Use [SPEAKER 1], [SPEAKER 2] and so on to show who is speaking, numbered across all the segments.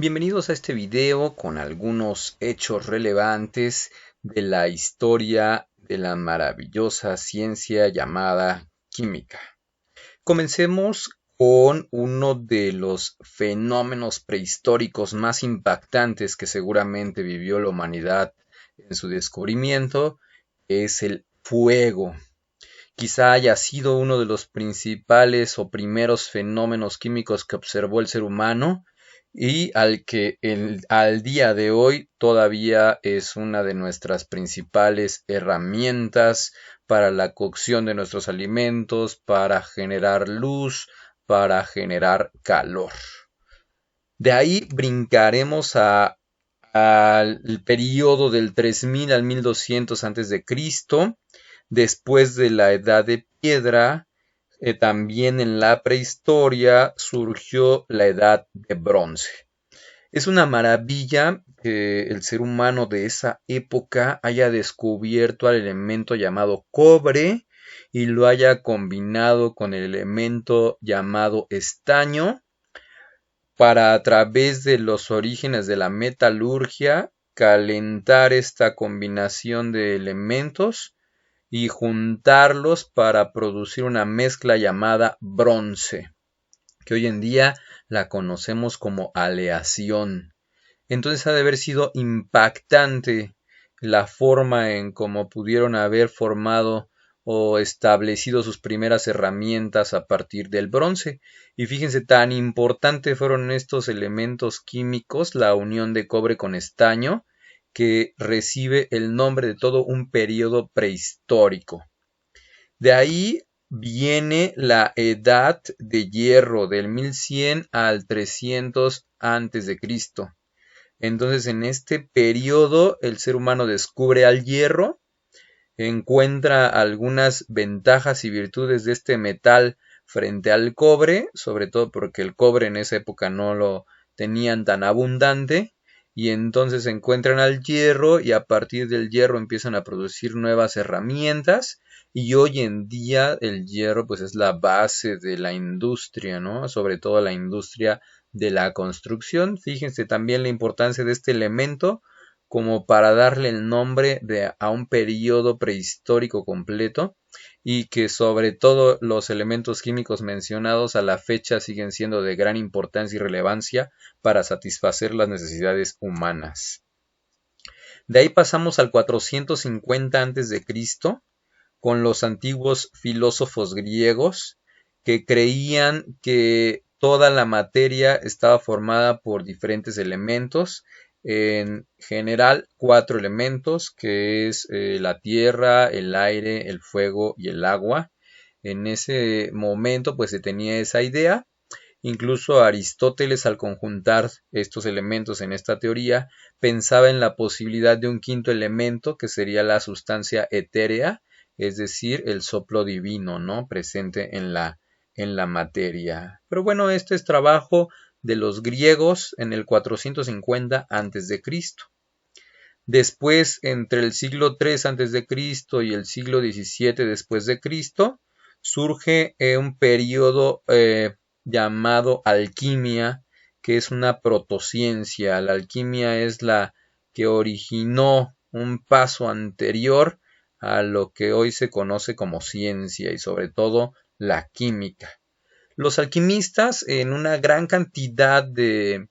[SPEAKER 1] Bienvenidos a este video con algunos hechos relevantes de la historia de la maravillosa ciencia llamada química. Comencemos con uno de los fenómenos prehistóricos más impactantes que seguramente vivió la humanidad en su descubrimiento, que es el fuego. Quizá haya sido uno de los principales o primeros fenómenos químicos que observó el ser humano y al que al día de hoy todavía es una de nuestras principales herramientas para la cocción de nuestros alimentos, para generar luz, para generar calor. De ahí brincaremos al periodo del 3000 al 1200 antes de Cristo, después de la Edad de Piedra. También en la prehistoria surgió la Edad de Bronce. Es una maravilla que el ser humano de esa época haya descubierto al elemento llamado cobre y lo haya combinado con el elemento llamado estaño para, a través de los orígenes de la metalurgia, calentar esta combinación de elementos y juntarlos para producir una mezcla llamada bronce, que hoy en día la conocemos como aleación. Entonces ha de haber sido impactante la forma en cómo pudieron haber formado o establecido sus primeras herramientas a partir del bronce. Y fíjense, tan importante fueron estos elementos químicos, la unión de cobre con estaño, que recibe el nombre de todo un periodo prehistórico. De ahí viene la edad de hierro del 1100 al 300 antes de Cristo. Entonces, en este periodo, el ser humano descubre al hierro, encuentra algunas ventajas y virtudes de este metal frente al cobre, sobre todo porque el cobre en esa época no lo tenían tan abundante, y entonces encuentran al hierro y a partir del hierro empiezan a producir nuevas herramientas, y hoy en día el hierro pues es la base de la industria, ¿no? Sobre todo la industria de la construcción. Fíjense también la importancia de este elemento como para darle el nombre a un periodo prehistórico completo, y que sobre todo los elementos químicos mencionados a la fecha siguen siendo de gran importancia y relevancia para satisfacer las necesidades humanas. De ahí pasamos al 450 a.C. con los antiguos filósofos griegos que creían que toda la materia estaba formada por diferentes elementos, en general 4 elementos, que es la tierra, el aire, el fuego y el agua. En ese momento pues se tenía esa idea. Incluso Aristóteles, al conjuntar estos elementos en esta teoría, pensaba en la posibilidad de un quinto elemento que sería la sustancia etérea, es decir, el soplo divino, ¿no? Presente en la materia. Pero bueno, este es trabajo de los griegos en el 450 a.C. Después, entre el siglo III a.C. y el siglo XVII después de Cristo, surge un periodo llamado alquimia, que es una protociencia. La alquimia es la que originó un paso anterior a lo que hoy se conoce como ciencia y sobre todo la química. Los alquimistas, en una gran cantidad de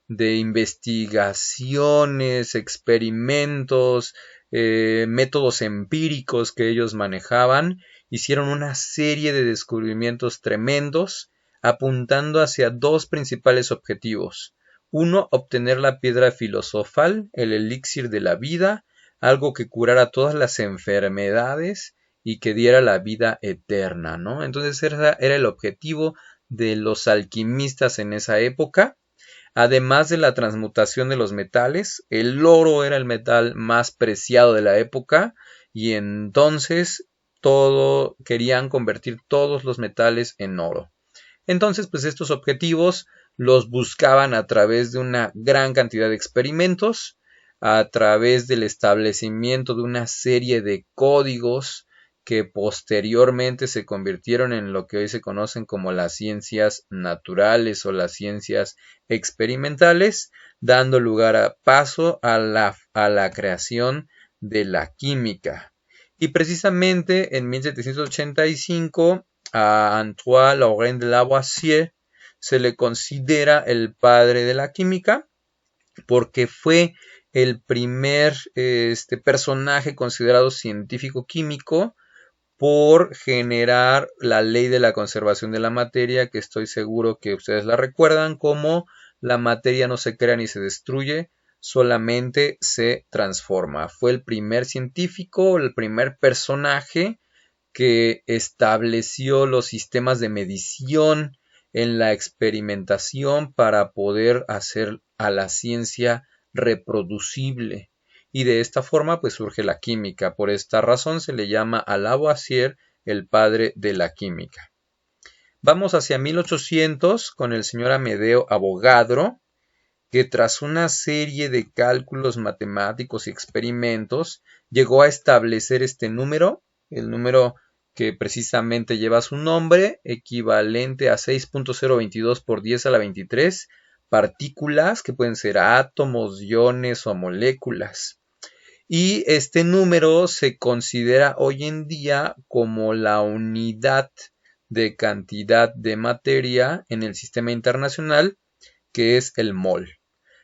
[SPEAKER 1] investigaciones, experimentos, métodos empíricos que ellos manejaban, hicieron una serie de descubrimientos tremendos, apuntando hacia dos principales objetivos. Uno, obtener la piedra filosofal, el elixir de la vida, algo que curara todas las enfermedades y que diera la vida eterna, ¿no? Entonces ese era el objetivo de los alquimistas en esa época. Además de la transmutación de los metales, el oro era el metal más preciado de la época, y entonces querían convertir todos los metales en oro. Entonces, pues estos objetivos los buscaban a través de una gran cantidad de experimentos, a través del establecimiento de una serie de códigos que posteriormente se convirtieron en lo que hoy se conocen como las ciencias naturales o las ciencias experimentales, dando lugar a paso a la creación de la química. Y precisamente en 1785 a Antoine Laurent de Lavoisier se le considera el padre de la química porque fue el primer personaje considerado científico químico por generar la ley de la conservación de la materia, que estoy seguro que ustedes la recuerdan como la materia no se crea ni se destruye, solamente se transforma. Fue el primer científico, el primer personaje que estableció los sistemas de medición en la experimentación para poder hacer a la ciencia reproducible. Y de esta forma pues surge la química. Por esta razón se le llama a Lavoisier el padre de la química. Vamos hacia 1800 con el señor Amedeo Avogadro, que tras una serie de cálculos matemáticos y experimentos llegó a establecer este número, el número que precisamente lleva su nombre, equivalente a 6.022 por 10 a la 23 partículas, que pueden ser átomos, iones o moléculas. Y este número se considera hoy en día como la unidad de cantidad de materia en el sistema internacional, que es el mol.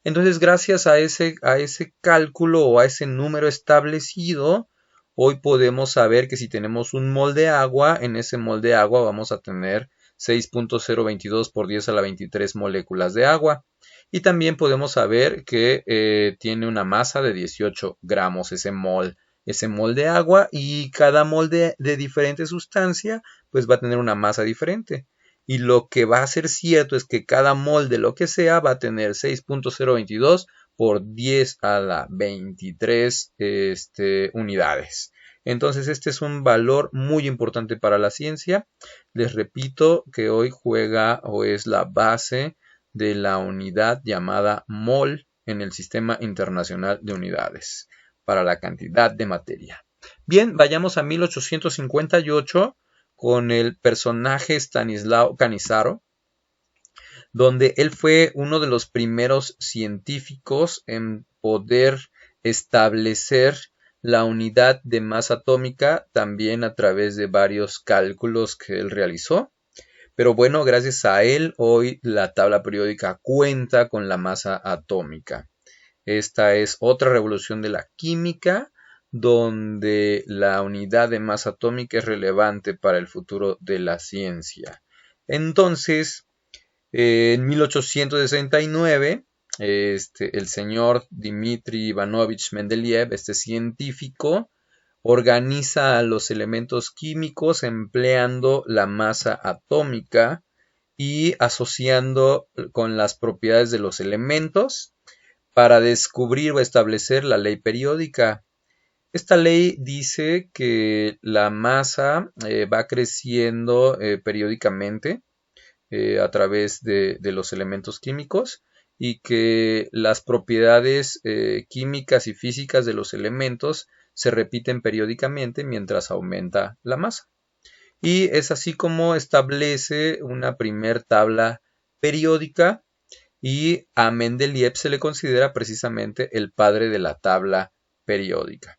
[SPEAKER 1] Entonces, gracias a ese cálculo o a ese número establecido, hoy podemos saber que si tenemos un mol de agua, en ese mol de agua vamos a tener 6.022 por 10 a la 23 moléculas de agua. Y también podemos saber que tiene una masa de 18 gramos ese mol de agua, y cada mol de diferente sustancia pues va a tener una masa diferente. Y lo que va a ser cierto es que cada mol de lo que sea va a tener 6.022 por 10 a la 23 unidades. Entonces este es un valor muy importante para la ciencia. Les repito que hoy juega o es la base de la unidad llamada mol en el Sistema Internacional de Unidades para la cantidad de materia. Bien, vayamos a 1858 con el personaje Stanislao Cannizzaro, donde él fue uno de los primeros científicos en poder establecer la unidad de masa atómica, también a través de varios cálculos que él realizó. Pero bueno, gracias a él, hoy la tabla periódica cuenta con la masa atómica. Esta es otra revolución de la química, donde la unidad de masa atómica es relevante para el futuro de la ciencia. Entonces, en 1869, el señor Dmitri Ivanovich Mendeleev, este científico, organiza los elementos químicos empleando la masa atómica y asociando con las propiedades de los elementos para descubrir o establecer la ley periódica. Esta ley dice que la masa va creciendo periódicamente a través de los elementos químicos, y que las propiedades químicas y físicas de los elementos se repiten periódicamente mientras aumenta la masa. Y es así como establece una primer tabla periódica, y a Mendeleev se le considera precisamente el padre de la tabla periódica.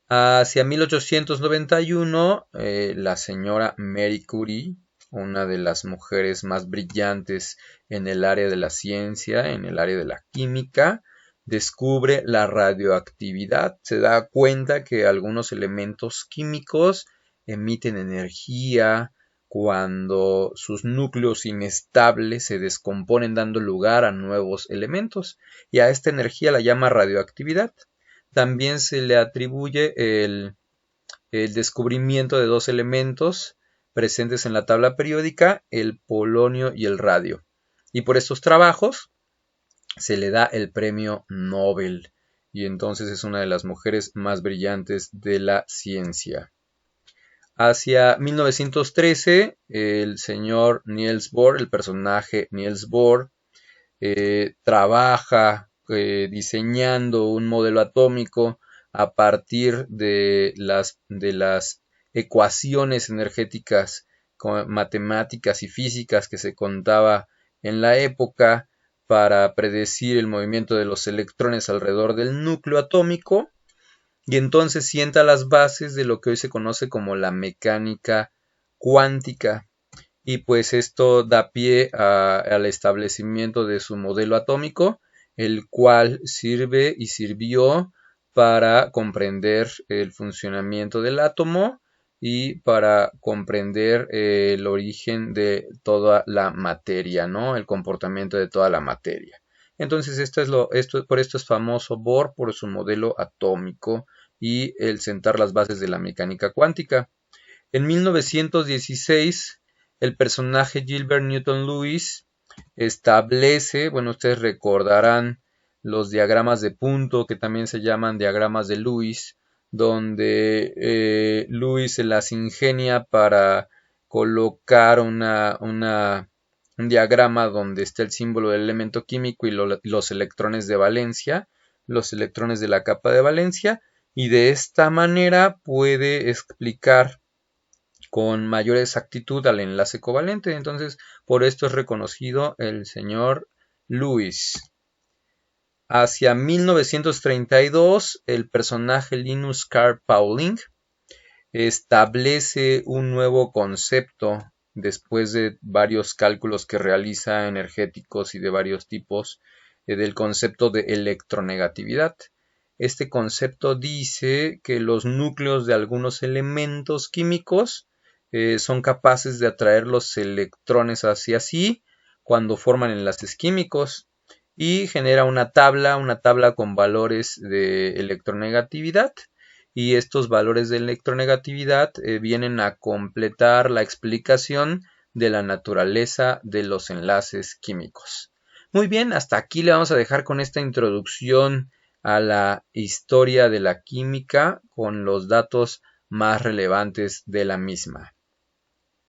[SPEAKER 1] Hacia 1891, la señora Marie Curie, una de las mujeres más brillantes en el área de la ciencia, en el área de la química, descubre la radioactividad. Se da cuenta que algunos elementos químicos emiten energía cuando sus núcleos inestables se descomponen, dando lugar a nuevos elementos, y a esta energía la llama radioactividad. También se le atribuye el descubrimiento de dos elementos presentes en la tabla periódica, el polonio y el radio. Y por estos trabajos se le da el premio Nobel, y entonces es una de las mujeres más brillantes de la ciencia. Hacia 1913, el señor Niels Bohr, el personaje Niels Bohr, trabaja diseñando un modelo atómico a partir de las ecuaciones energéticas matemáticas y físicas que se contaba en la época para predecir el movimiento de los electrones alrededor del núcleo atómico, y entonces sienta las bases de lo que hoy se conoce como la mecánica cuántica. Y pues esto da pie al establecimiento de su modelo atómico, el cual sirve y sirvió para comprender el funcionamiento del átomo y para comprender el origen de toda la materia, ¿no? El comportamiento de toda la materia. Entonces por esto es famoso Bohr, por su modelo atómico y el sentar las bases de la mecánica cuántica. En 1916, el personaje Gilbert Newton Lewis establece, bueno, ustedes recordarán los diagramas de punto, que también se llaman diagramas de Lewis, donde Lewis se las ingenia para colocar un diagrama donde está el símbolo del elemento químico y los electrones de valencia, los electrones de la capa de valencia, y de esta manera puede explicar con mayor exactitud al enlace covalente. Entonces, por esto es reconocido el señor Lewis. Hacia 1932, el personaje Linus Carl Pauling establece un nuevo concepto después de varios cálculos que realiza energéticos y de varios tipos del concepto de electronegatividad. Este concepto dice que los núcleos de algunos elementos químicos son capaces de atraer los electrones hacia sí cuando forman enlaces químicos, y genera una tabla con valores de electronegatividad, y estos valores de electronegatividad vienen a completar la explicación de la naturaleza de los enlaces químicos. Muy bien, hasta aquí le vamos a dejar con esta introducción a la historia de la química con los datos más relevantes de la misma.